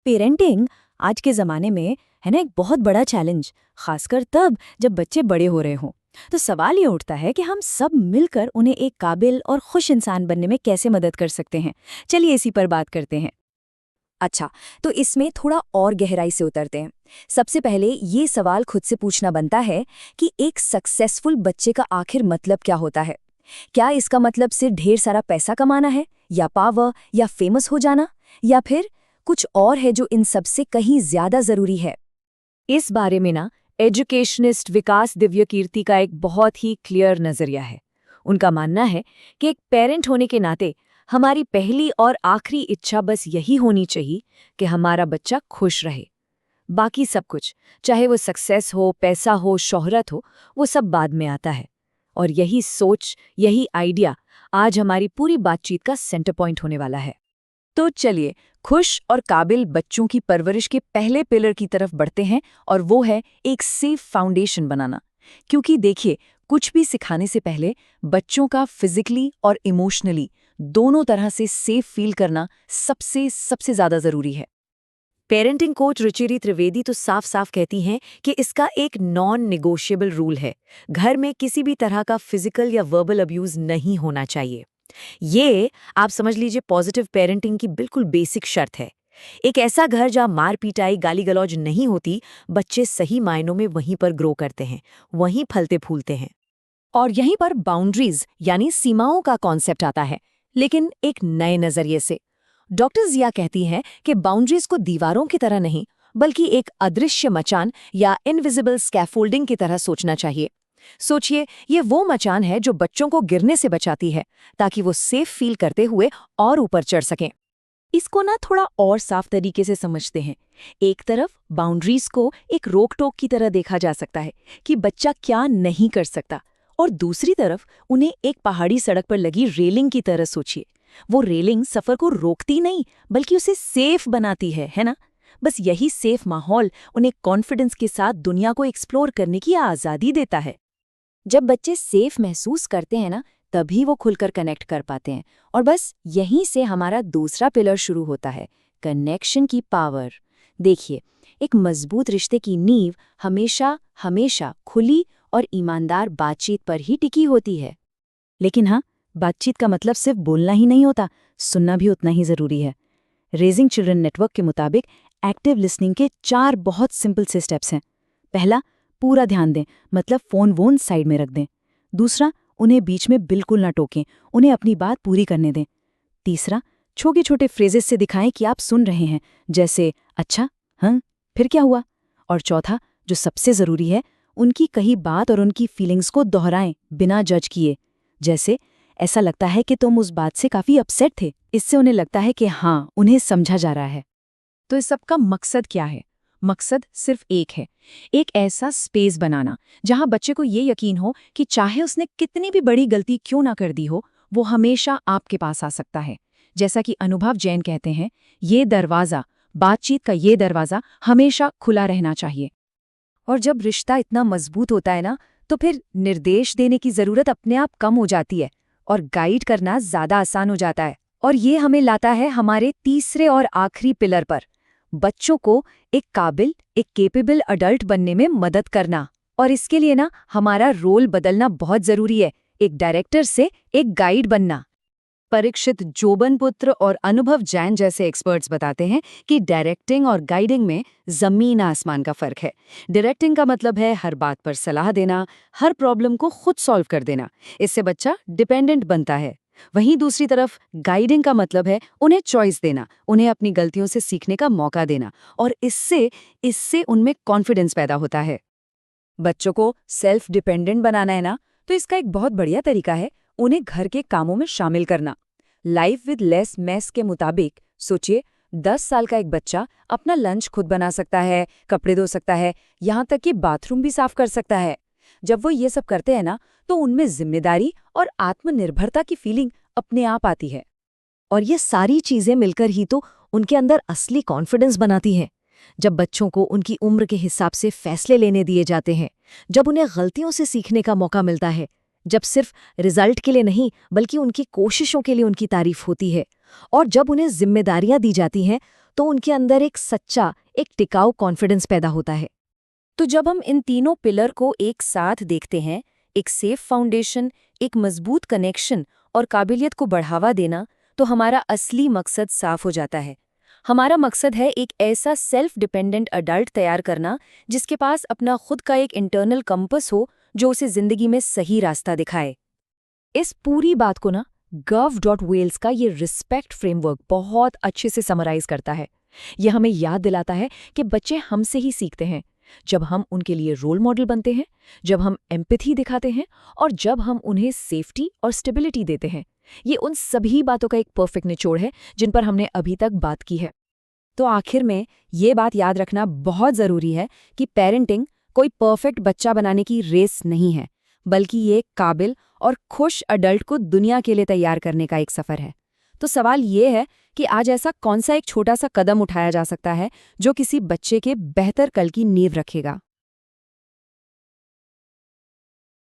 Parenting आज के ज़माने में है ना एक बहुत बड़ा चैलेंज, खासकर तब जब बच्चे बड़े हो रहे हों। तो सवाल ये उठता है कि हम सब मिलकर उन्हें एक काबिल और खुश इंसान बनने में कैसे मदद कर सकते हैं। चलिए इसी पर बात करते हैं। अच्छा, तो इसमें थोड़ा और गहराई से उतरते हैं। सबसे पहले ये सवाल खुद से पूछना बनता है कि एक सक्सेसफुल बच्चे का आखिर मतलब क्या होता है। क्या इसका मतलब सिर्फ ढेर सारा पैसा कमाना है, या पावर, या फेमस हो जाना, या फिर कुछ और है जो इन सबसे कहीं ज्यादा जरूरी है। इस बारे में ना एजुकेशनिस्ट विकास दिव्यकीर्ति का एक बहुत ही क्लियर नजरिया है। उनका मानना है कि एक पेरेंट होने के नाते हमारी पहली और आखिरी इच्छा बस यही होनी चाहिए कि हमारा बच्चा खुश रहे। बाकी सब कुछ, चाहे वो सक्सेस हो, पैसा हो, शोहरत हो, वो सब बाद में आता है। और यही सोच, यही आइडिया आज हमारी पूरी बातचीत का सेंटर पॉइंट होने वाला है। तो चलिए, खुश और काबिल बच्चों की परवरिश के पहले पिलर की तरफ बढ़ते हैं, और वो है एक सेफ फाउंडेशन बनाना। क्योंकि देखिए, कुछ भी सिखाने से पहले बच्चों का फिजिकली और इमोशनली दोनों तरह से सेफ फील करना सबसे सबसे ज्यादा जरूरी है। पेरेंटिंग कोच रुचिरी त्रिवेदी तो साफ साफ कहती हैं कि इसका एक नॉन निगोशिएबल रूल है, घर में किसी भी तरह का फिजिकल या वर्बल अब्यूज नहीं होना चाहिए। ये आप समझ लीजिए पॉजिटिव पेरेंटिंग की बिल्कुल बेसिक शर्त है। एक ऐसा घर जहाँ मार पिटाई, गाली गलौज नहीं होती, बच्चे सही मायनों में वहीं पर ग्रो करते हैं, वहीं फलते फूलते हैं। और यहीं पर बाउंड्रीज यानी सीमाओं का कॉन्सेप्ट आता है, लेकिन एक नए नजरिए से। डॉक्टर जिया कहती हैं कि बाउंड्रीज को दीवारों की तरह नहीं, बल्कि एक अदृश्य मचान या इनविजिबल स्कैफोल्डिंग की तरह सोचना चाहिए। सोचिए, ये वो मचान है जो बच्चों को गिरने से बचाती है, ताकि वो सेफ फील करते हुए और ऊपर चढ़ सकें। इसको ना थोड़ा और साफ तरीके से समझते हैं। एक तरफ बाउंड्रीज को एक रोक टोक की तरह देखा जा सकता है कि बच्चा क्या नहीं कर सकता, और दूसरी तरफ उन्हें एक पहाड़ी सड़क पर लगी रेलिंग की तरह सोचिए। वो रेलिंग सफर को रोकती नहीं, बल्कि उसे सेफ बनाती है ना। बस यही सेफ माहौल उन्हें कॉन्फिडेंस के साथ दुनिया को एक्सप्लोर करने की आज़ादी देता है। जब बच्चे सेफ महसूस करते हैं ना, तभी वो खुलकर कनेक्ट कर पाते हैं। और बस यहीं से हमारा दूसरा पिलर शुरू होता है, कनेक्शन की पावर। देखिए, एक मजबूत रिश्ते की नींव हमेशा हमेशा खुली और ईमानदार बातचीत पर ही टिकी होती है। लेकिन हाँ, बातचीत का मतलब सिर्फ बोलना ही नहीं होता, सुनना भी उतना ही जरूरी है। रेजिंग चिल्ड्रन नेटवर्क के मुताबिक एक्टिव लिसनिंग के 4 बहुत सिंपल से स्टेप्स हैं। पहला, पूरा ध्यान दें, मतलब फोन वोन साइड में रख दें। दूसरा, उन्हें बीच में बिल्कुल ना टोकें, उन्हें अपनी बात पूरी करने दें। तीसरा, छोटे छोटे फ्रेजेस से दिखाएं कि आप सुन रहे हैं, जैसे अच्छा, हाँ, फिर क्या हुआ। और चौथा, जो सबसे जरूरी है, उनकी कही बात और उनकी फीलिंग्स को दोहराएं बिना जज किए। जैसे, ऐसा लगता है कि तुम उस बात से काफी अपसेट थे। इससे उन्हें लगता है कि हाँ, उन्हें समझा जा रहा है। तो इस सब का मकसद क्या है? मकसद सिर्फ एक है, एक ऐसा स्पेस बनाना जहां बच्चे को ये यकीन हो कि चाहे उसने कितनी भी बड़ी गलती क्यों ना कर दी हो, वो हमेशा आपके पास आ सकता है। जैसा कि अनुभव जैन कहते हैं, ये दरवाज़ा, बातचीत का ये दरवाज़ा हमेशा खुला रहना चाहिए। और जब रिश्ता इतना मजबूत होता है ना, तो फिर निर्देश देने की ज़रूरत अपने आप कम हो जाती है और गाइड करना ज़्यादा आसान हो जाता है। और ये हमें लाता है हमारे तीसरे और आखिरी पिलर पर, बच्चों को एक काबिल, एक केपेबल अडल्ट बनने में मदद करना। और इसके लिए ना हमारा रोल बदलना बहुत जरूरी है, एक डायरेक्टर से एक गाइड बनना। परीक्षित जोबनपुत्र और अनुभव जैन जैसे एक्सपर्ट्स बताते हैं कि डायरेक्टिंग और गाइडिंग में जमीन आसमान का फर्क है। डायरेक्टिंग का मतलब है हर बात पर सलाह देना, हर प्रॉब्लम को खुद सॉल्व कर देना। इससे बच्चा डिपेंडेंट बनता है। वहीं दूसरी तरफ गाइडिंग का मतलब है उन्हें चॉइस देना, उन्हें अपनी गलतियों से सीखने का मौका देना, और इससे इससे उनमें कॉन्फिडेंस पैदा होता है। बच्चों को सेल्फ डिपेंडेंट बनाना है ना, तो इसका एक बहुत बढ़िया तरीका है उन्हें घर के कामों में शामिल करना। लाइफ विद लेस मेस के मुताबिक सोचिए, 10 साल का एक बच्चा अपना लंच खुद बना सकता है, कपड़े धो सकता है, यहाँ तक कि बाथरूम भी साफ कर सकता है। जब वो ये सब करते हैं ना, तो उनमें जिम्मेदारी और आत्मनिर्भरता की फीलिंग अपने आप आती है। और ये सारी चीजें मिलकर ही तो उनके अंदर असली कॉन्फिडेंस बनाती हैं। जब बच्चों को उनकी उम्र के हिसाब से फैसले लेने दिए जाते हैं, जब उन्हें गलतियों से सीखने का मौका मिलता है, जब सिर्फ रिजल्ट के लिए नहीं बल्कि उनकी कोशिशों के लिए उनकी तारीफ होती है, और जब उन्हें जिम्मेदारियां दी जाती हैं, तो उनके अंदर एक सच्चा, एक टिकाऊ कॉन्फिडेंस पैदा होता है। तो जब हम इन तीनों पिलर को एक साथ देखते हैं, एक सेफ फाउंडेशन, एक मजबूत कनेक्शन और काबिलियत को बढ़ावा देना, तो हमारा असली मकसद साफ हो जाता है। हमारा मकसद है एक ऐसा सेल्फ डिपेंडेंट अडल्ट तैयार करना जिसके पास अपना खुद का एक इंटरनल कंपस हो जो उसे जिंदगी में सही रास्ता दिखाए। इस पूरी बात को ना gov.wales का ये रिस्पेक्ट फ्रेमवर्क बहुत अच्छे से समराइज करता है। ये हमें याद दिलाता है कि बच्चे हमसे ही सीखते हैं, जब हम उनके लिए रोल मॉडल बनते हैं, जब हम एम्पैथी दिखाते हैं और जब हम उन्हें सेफ्टी और स्टेबिलिटी देते हैं। ये उन सभी बातों का एक परफेक्ट निचोड़ है जिन पर हमने अभी तक बात की है। तो आखिर में ये बात याद रखना बहुत ज़रूरी है कि पेरेंटिंग कोई परफेक्ट बच्चा बनाने की रेस नहीं है, बल्कि ये काबिल और खुश अडल्ट को दुनिया के लिए तैयार करने का एक सफ़र है। तो सवाल ये है कि आज ऐसा कौन सा एक छोटा सा कदम उठाया जा सकता है जो किसी बच्चे के बेहतर कल की नींव रखेगा।